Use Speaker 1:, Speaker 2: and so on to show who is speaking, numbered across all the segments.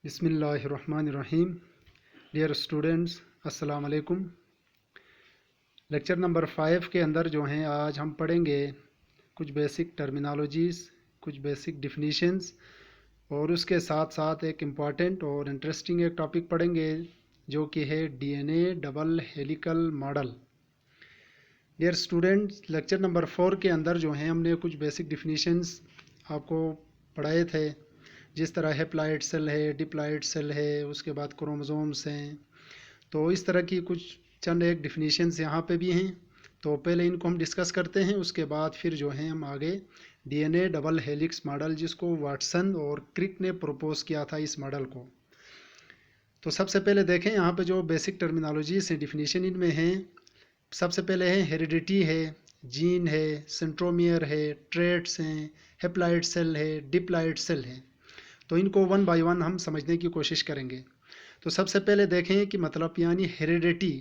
Speaker 1: बिस्मिल्लाहिर्रहमानिर्रहीम। Dear students, अस्सलाम वालेकुम। लेक्चर नंबर 5 के अंदर जो हैं आज हम पढ़ेंगे कुछ बेसिक टर्मिनोलॉजीज़, कुछ बेसिक डिफिनीशंस और उसके साथ साथ एक इम्पॉर्टेंट और इंटरेस्टिंग एक टॉपिक पढ़ेंगे जो कि है DNA double helical model. Dear students, lecture number 4 के अंदर जो हैं हमने कुछ बेसिक डिफिनीशंस आपको पढ़ाए थे, जिस तरह हैप्लॉइड सेल है, डिप्लॉइड सेल है, उसके बाद क्रोमोसोम्स हैं। तो इस तरह की कुछ चंद एक डिफिनीशंस यहाँ पे भी हैं। तो पहले इनको हम डिस्कस करते हैं, उसके बाद फिर जो है हम आगे डीएनए डबल हेलिक्स मॉडल, जिसको वाटसन और क्रिक ने प्रपोज किया था इस मॉडल को। तो सबसे पहले देखें यहाँ पे जो बेसिक टर्मिनोलॉजीज हैं, डिफिनीशन इनमें हैं। सबसे पहले है हेरिडिटी है, जीन है, सेंट्रोमियर है, ट्रेट्स हैं, हैप्लॉइड सेल है, डिप्लॉइड सेल है। तो इनको वन बाय वन हम समझने की कोशिश करेंगे। तो सबसे पहले देखें कि मतलब यानी हेरिडिटी।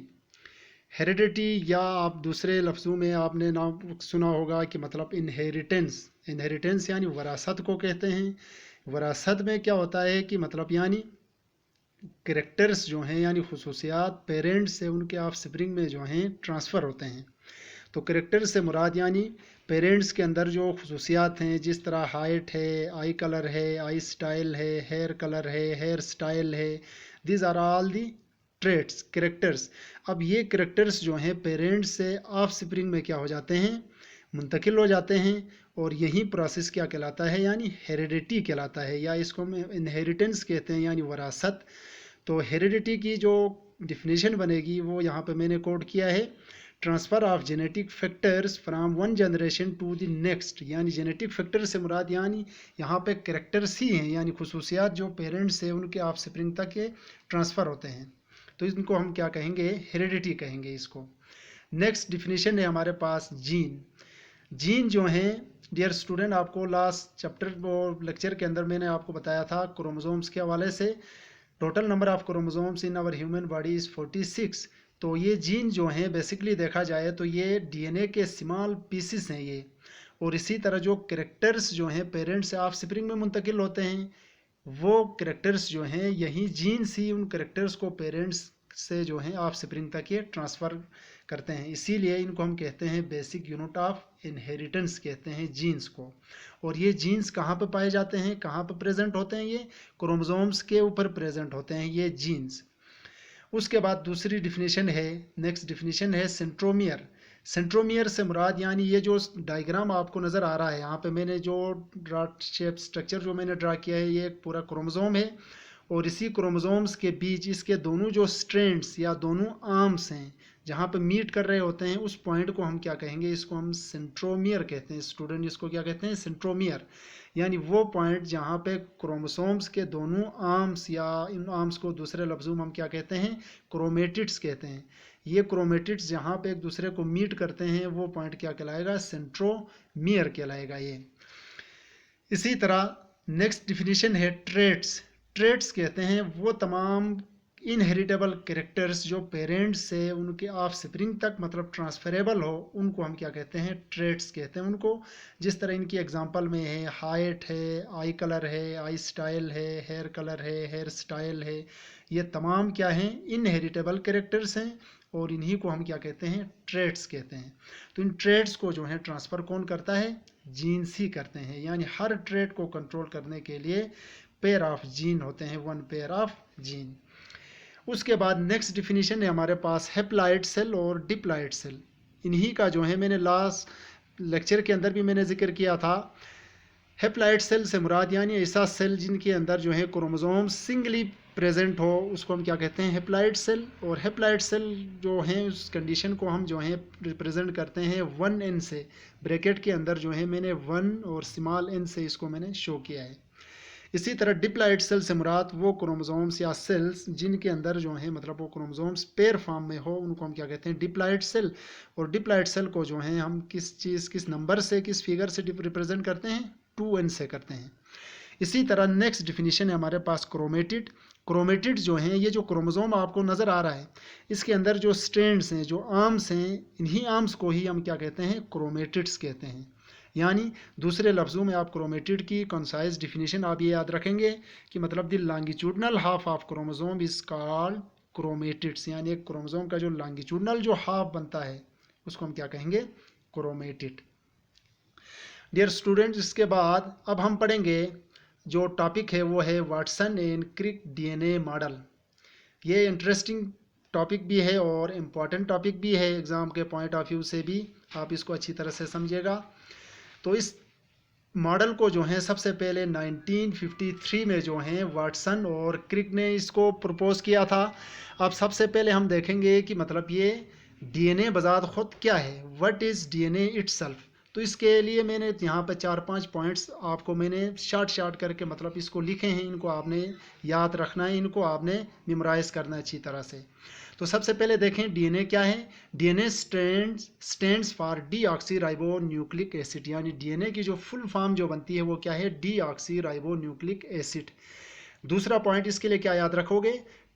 Speaker 1: हेरिडिटी या आप दूसरे लफ्ज़ों में आपने नाम सुना होगा कि मतलब इनहेरिटेंस। इनहेरिटेंस यानी वरासत को कहते हैं। वरासत में क्या होता है कि मतलब यानी कैरेक्टर्स जो हैं यानी खुसूसियात पेरेंट्स से उनके ऑफस्प्रिंग में जो हैं ट्रांसफ़र होते हैं। तो कैरेक्टर से मुराद यानी पेरेंट्स के अंदर जो खुसूसियात हैं, जिस तरह हाइट है, आई कलर है, आई स्टाइल है, हेयर कलर है, हेयर स्टाइल है, these are all the traits characters. अब ये कैरेक्टर्स जो हैं पेरेंट्स से ऑफ स्प्रिंग में क्या हो जाते हैं, मुंतकिल हो जाते हैं। और यही प्रोसेस क्या कहलाता है, यानी हेरिडिटी कहलाता है, या इसको हम इनहेरिटेंस कहते हैं यानी वरासत। तो हेरिडिटी की जो डिफिनीशन बनेगी वो यहाँ पे मैंने कोड किया है, transfer of genetic factors from one generation to the next. यानी जेनेटिक फैक्टर से मुराद यानी यहाँ पे कैरेक्टर्स ही हैं, यानी खुसूसियात जो पेरेंट्स से उनके ऑफस्प्रिंग तक के ट्रांसफ़र होते हैं। तो इनको हम क्या कहेंगे, हेरिडिटी कहेंगे इसको। नेक्स्ट डिफिनीशन है हमारे पास जीन। जीन जो हैं डियर स्टूडेंट, आपको लास्ट चैप्टर और लेक्चर के अंदर मैंने आपको बताया था क्रोमोसोम्स के हवाले से, total number of chromosomes in our human body is 46। तो ये जीन जो हैं बेसिकली देखा जाए तो ये डीएनए के स्मॉल पीसेस हैं ये। और इसी तरह जो कैरेक्टर्स जो हैं पेरेंट्स से ऑफस्प्रिंग में मुंतकिल होते हैं, वो कैरेक्टर्स जो हैं यही जीन्स ही उन कैरेक्टर्स को पेरेंट्स से जो हैं ऑफस्प्रिंग तक ये ट्रांसफ़र करते हैं। इसीलिए इनको हम कहते हैं बेसिक यूनिट ऑफ इनहेरिटेंस कहते हैं जीन्स को। और ये जीन्स कहाँ पर पाए जाते हैं, कहाँ पर प्रेजेंट होते हैं, ये क्रोमोसोम्स के ऊपर प्रेजेंट होते हैं ये जीन्स। उसके बाद दूसरी डिफिनीशन है, नेक्स्ट डिफिनीशन है सेंट्रोमियर। सेंट्रोमियर से मुराद यानी ये जो डायग्राम आपको नज़र आ रहा है, यहाँ पे मैंने जो ड्रा शेप स्ट्रक्चर जो मैंने ड्रा किया है, ये एक पूरा क्रोमोसोम है। और इसी क्रोमोसोम्स के बीच इसके दोनों जो स्ट्रैंड्स या दोनों आर्म्स हैं, जहाँ पे मीट कर रहे होते हैं, उस पॉइंट को हम क्या कहेंगे, इसको हम सेंट्रोमियर कहते हैं। स्टूडेंट इसको क्या कहते हैं, सेंट्रोमियर। यानी वो पॉइंट जहाँ पे क्रोमोसोम्स के दोनों आर्म्स या इन आर्म्स को दूसरे लफ्ज़ों में हम क्या कहते हैं, क्रोमेटिड्स कहते हैं। ये क्रोमेटिड्स जहाँ पे एक दूसरे को मीट करते हैं, वो पॉइंट क्या कहलाएगा, सेंट्रोमियर कहलाएगा ये। इसी तरह नेक्स्ट डिफिनीशन है ट्रेट्स। ट्रेट्स कहते हैं वो तमाम इनहेरिटेबल कैरेक्टर्स जो पेरेंट्स से उनके ऑफस्प्रिंग तक मतलब ट्रांसफरेबल हो, उनको हम क्या कहते हैं, ट्रेट्स कहते हैं उनको। जिस तरह इनकी एग्जांपल में है हाइट है, आई कलर है, आई स्टाइल है, हेयर कलर है, हेयर स्टाइल है। ये तमाम क्या हैं, इनहेरिटेबल कैरेक्टर्स हैं और इन्हीं को हम क्या कहते हैं, ट्रेट्स कहते हैं। तो इन ट्रेट्स को जो है ट्रांसफ़र कौन करता है, जीन्स ही करते हैं। यानी हर ट्रेट को कंट्रोल करने के लिए पेयर ऑफ जीन होते हैं, वन पेयर ऑफ जीन। उसके बाद नेक्स्ट डिफिनीशन है हमारे पास हैप्लॉइड सेल और डिप्लॉइड सेल। इन्हीं का जो है मैंने लास्ट लेक्चर के अंदर भी मैंने जिक्र किया था। हैप्लॉइड सेल से मुराद यानी ऐसा सेल जिनके अंदर जो है क्रोमोसोम सिंगली प्रेजेंट हो, उसको हम क्या कहते हैं, हैप्लॉइड सेल। और हैप्लॉइड सेल जो हैं उस कंडीशन को हम जो है रिप्रेजेंट करते हैं 1n से। ब्रैकेट के अंदर जो है मैंने 1 और स्मॉल n से इसको मैंने शो किया है। इसी तरह डिप्लॉइड सेल से मुराद वो क्रोमोसोम्स या सेल्स जिनके अंदर जो है मतलब वो क्रोमोसोम्स पेयर फॉर्म में हो, उनको हम क्या कहते हैं, डिप्लॉइड सेल। और डिप्लॉइड सेल को जो है हम किस चीज़, किस नंबर से, किस फिगर से रिप्रेजेंट करते हैं, 2n से करते हैं। इसी तरह नेक्स्ट डिफिनीशन है हमारे पास क्रोमेटिड। क्रोमेटिड जो हैं ये जो क्रोमोसोम आपको नज़र आ रहा है, इसके अंदर जो स्ट्रैंड्स हैं, जो आर्म्स हैं, इन्हीं आर्म्स को ही हम क्या कहते हैं, क्रोमेटिड्स कहते हैं। यानी दूसरे लफ्ज़ों में आप क्रोमेटिड की कंसाइज डिफिनीशन आप ये याद रखेंगे कि मतलब the longitudinal half of chromosome is called chromatids, यानी एक क्रोमोसोम का जो लॉन्गिट्यूडनल जो हाफ बनता है उसको हम क्या कहेंगे, क्रोमेटिड। डियर स्टूडेंट्स, इसके बाद अब हम पढ़ेंगे जो टॉपिक है वो है Watson and Crick DNA model. ये इंटरेस्टिंग टॉपिक भी है और इम्पॉर्टेंट टॉपिक भी है, एग्ज़ाम के पॉइंट ऑफ व्यू से भी आप इसको अच्छी तरह से समझिएगा। तो इस मॉडल को जो है सबसे पहले 1953 में जो है वाटसन और क्रिक ने इसको प्रपोज किया था। अब सबसे पहले हम देखेंगे कि मतलब ये डीएनए बजात खुद क्या है, व्हाट इज़ डीएनए इटसेल्फ। तो इसके लिए मैंने यहाँ पर 4-5 पॉइंट्स आपको मैंने शार्ट करके मतलब इसको लिखे हैं, इनको आपने याद रखना है, इनको आपने मेमोराइज करना है अच्छी तरह से। तो सबसे पहले देखें डीएनए क्या है। DNA stands for deoxy ribo nucleic acid, यानी डीएनए की जो फुल फॉर्म जो बनती है वो क्या है, डीऑक्सी राइबो न्यूक्लिक एसिड। दूसरा पॉइंट इसके लिए क्या याद रखोगे,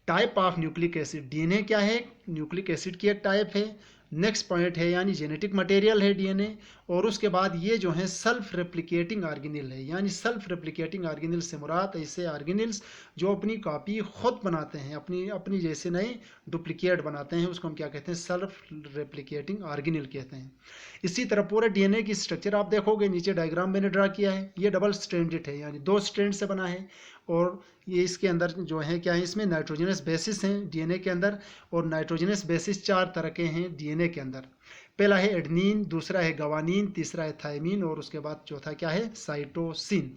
Speaker 1: type of nucleic acid. DNA क्या है, न्यूक्लिक एसिड की एक टाइप है। नेक्स्ट पॉइंट है यानी जेनेटिक मटेरियल है डीएनए। और उसके बाद ये जो है सेल्फ रेप्लिकेटिंग ऑर्गेनेल है, यानी सेल्फ रेप्लिकेटिंग ऑर्गेनेल से मुराद ऐसे ऑर्गेनेल्स जो अपनी कॉपी खुद बनाते हैं, अपनी अपनी जैसे नए डुप्लीकेट बनाते हैं, उसको हम क्या कहते हैं, सेल्फ रेप्लिकेटिंग ऑर्गेनेल कहते हैं। इसी तरह पूरे डीएनए की स्ट्रक्चर आप देखोगे, नीचे डायग्राम मैंने ड्रा किया है, ये डबल स्ट्रैंडेड है यानी 2 स्ट्रैंड से बना है। और ये इसके अंदर जो है क्या है, इसमें नाइट्रोजनस बेसिस हैं डीएनए के अंदर, और नाइट्रोजनस बेसिस 4 तरह के हैं डीएनए के अंदर। पहला है एडेनिन, दूसरा है गवानीन, तीसरा है थायमीन और उसके बाद चौथा क्या है, साइटोसिन।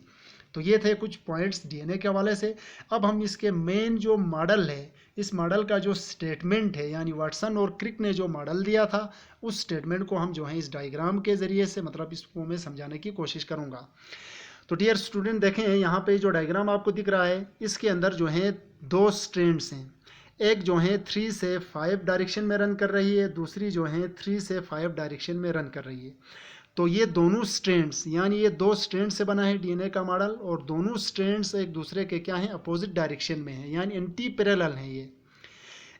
Speaker 1: तो ये थे कुछ पॉइंट्स डीएनए के हवाले से। अब हम इसके मेन जो मॉडल है, इस मॉडल का जो स्टेटमेंट है, यानी वाटसन और क्रिक ने जो मॉडल दिया था उस स्टेटमेंट को हम जो है इस डायग्राम के ज़रिए से मतलब इसको मैं समझाने की कोशिश करूँगा। तो डियर स्टूडेंट देखें यहाँ पे जो डायग्राम आपको दिख रहा है, इसके अंदर जो है 2 स्ट्रैंड्स हैं। एक जो है 3 से 5 डायरेक्शन में रन कर रही है, दूसरी जो है 3 से 5 डायरेक्शन में रन कर रही है। तो ये दोनों स्ट्रैंड्स, यानी ये 2 स्ट्रैंड से बना है डीएनए का मॉडल, और दोनों स्ट्रैंड्स एक दूसरे के क्या हैं, अपोजिट डायरेक्शन में है, यानी एंटी पैरेलल हैं ये।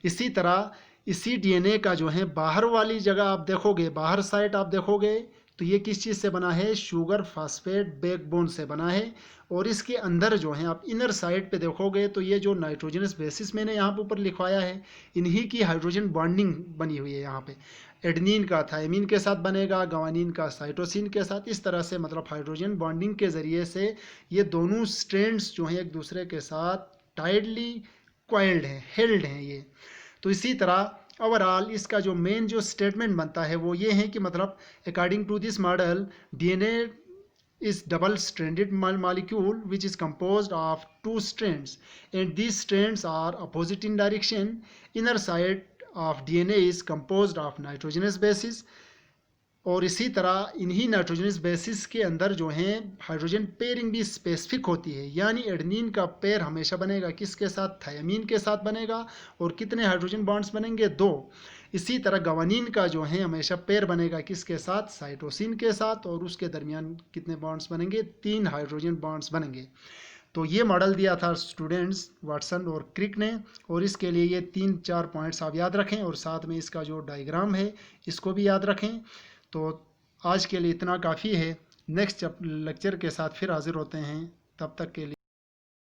Speaker 1: इसी तरह इसी डीएनए का जो है बाहर वाली जगह आप देखोगे, बाहर साइड आप देखोगे तो ये किस चीज़ से बना है, शुगर फास्फेट बैकबोन से बना है। और इसके अंदर जो है आप इनर साइड पे देखोगे तो ये जो नाइट्रोजनस बेसिस मैंने यहाँ पे ऊपर लिखवाया है, इन्हीं की हाइड्रोजन बॉन्डिंग बनी हुई है। यहाँ पे एडेनिन का थायमीन के साथ बनेगा, गवानीन का साइटोसिन के साथ, इस तरह से मतलब हाइड्रोजन बॉन्डिंग के ज़रिए से ये दोनों स्ट्रैंड्स जो हैं एक दूसरे के साथ टाइटली क्वाइल्ड हैं, हेल्ड हैं ये। तो इसी तरह ओवरऑल इसका जो मेन जो स्टेटमेंट बनता है वो ये है कि मतलब according to this model DNA is double stranded molecule which is composed of 2 strands and these strands are opposite in direction. Inner side of DNA is composed of nitrogenous bases और इसी तरह इन्हीं नाइट्रोजनस बेसिस के अंदर जो हैं hydrogen pairing भी specific होती है, यानी एडेनिन का पेयर हमेशा बनेगा किसके साथ, थायमीन के साथ बनेगा। और कितने हाइड्रोजन बॉन्ड्स बनेंगे, 2। इसी तरह गवानीन का जो है हमेशा पेयर बनेगा किसके साथ, साइटोसिन के साथ, और उसके दरमियान कितने बॉन्ड्स बनेंगे, 3 हाइड्रोजन बॉन्ड्स बनेंगे। तो ये मॉडल दिया था स्टूडेंट्स वाटसन और क्रिक ने, और इसके लिए ये 3-4 पॉइंट्स आप याद रखें, और साथ में इसका जो डायग्राम है इसको भी याद रखें। तो आज के लिए इतना काफ़ी है। नेक्स्ट लेक्चर के साथ फिर हाजिर होते हैं, तब तक के लिए